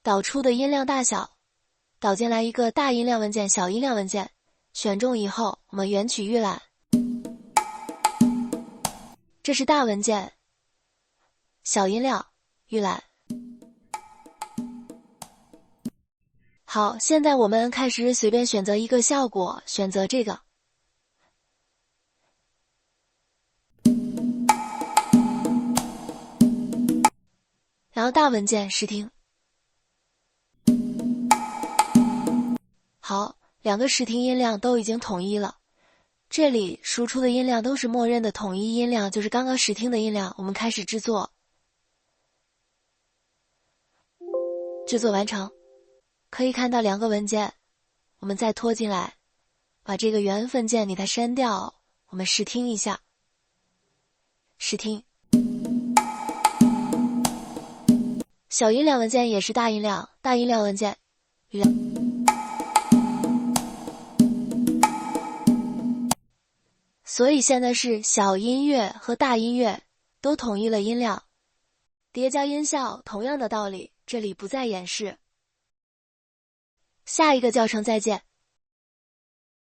导出的音量大小，导进来一个大音量文件、小音量文件，选中以后，我们原曲预览。这是大文件，小音量预览。好，现在我们开始随便选择一个效果，选择这个。然后大文件试听。好，两个试听音量都已经统一了。这里输出的音量都是默认的统一音量，就是刚刚试听的音量。我们开始制作。制作完成。可以看到两个文件，我们再拖进来，把这个原分件给它删掉。我们试听一下。试听。小音量文件也是大音量，大音量文件预览。所以现在是小音乐和大音乐都统一了音量。叠加音效同样的道理，这里不再演示。下一个教程再见。